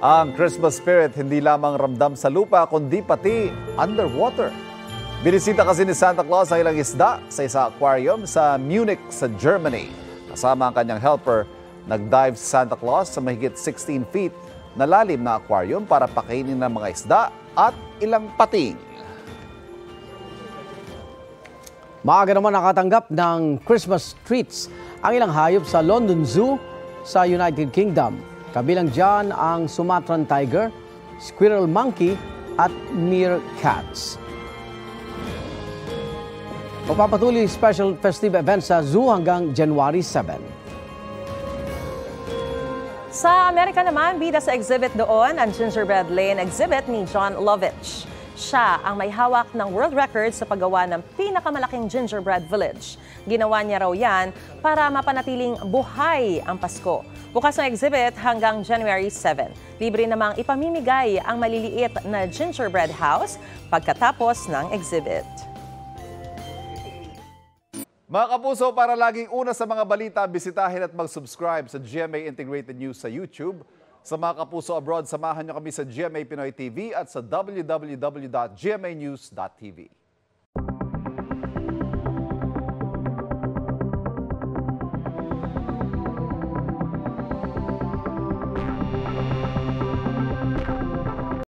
Ang Christmas spirit hindi lamang ramdam sa lupa kundi pati underwater. Binisita kasi ni Santa Claus ang ilang isda sa isang aquarium sa Munich sa Germany. Kasama ang kanyang helper, nag-dive si Santa Claus sa mahigit 16 feet na lalim na aquarium para pakainin ng mga isda at ilang pating. Maaga naman nakatanggap ng Christmas treats ang ilang hayop sa London Zoo sa United Kingdom. Kabilang dyan ang Sumatran tiger, squirrel monkey at meerkats. Magpapatuloy special festive event sa zoo hanggang January 7. Sa Amerika naman, bida sa exhibit doon ang Gingerbread Lane exhibit ni John Lovitch. Siya ang may hawak ng world record sa paggawa ng pinakamalaking gingerbread village. Ginawa niya raw yan para mapanatiling buhay ang Pasko. Bukas ang exhibit hanggang January 7. Libre namang ipamimigay ang maliliit na gingerbread house pagkatapos ng exhibit. Mga kapuso, para laging una sa mga balita, bisitahin at mag-subscribe sa GMA Integrated News sa YouTube. Sa mga kapuso abroad, samahan niyo kami sa GMA Pinoy TV at sa www.gmanews.tv.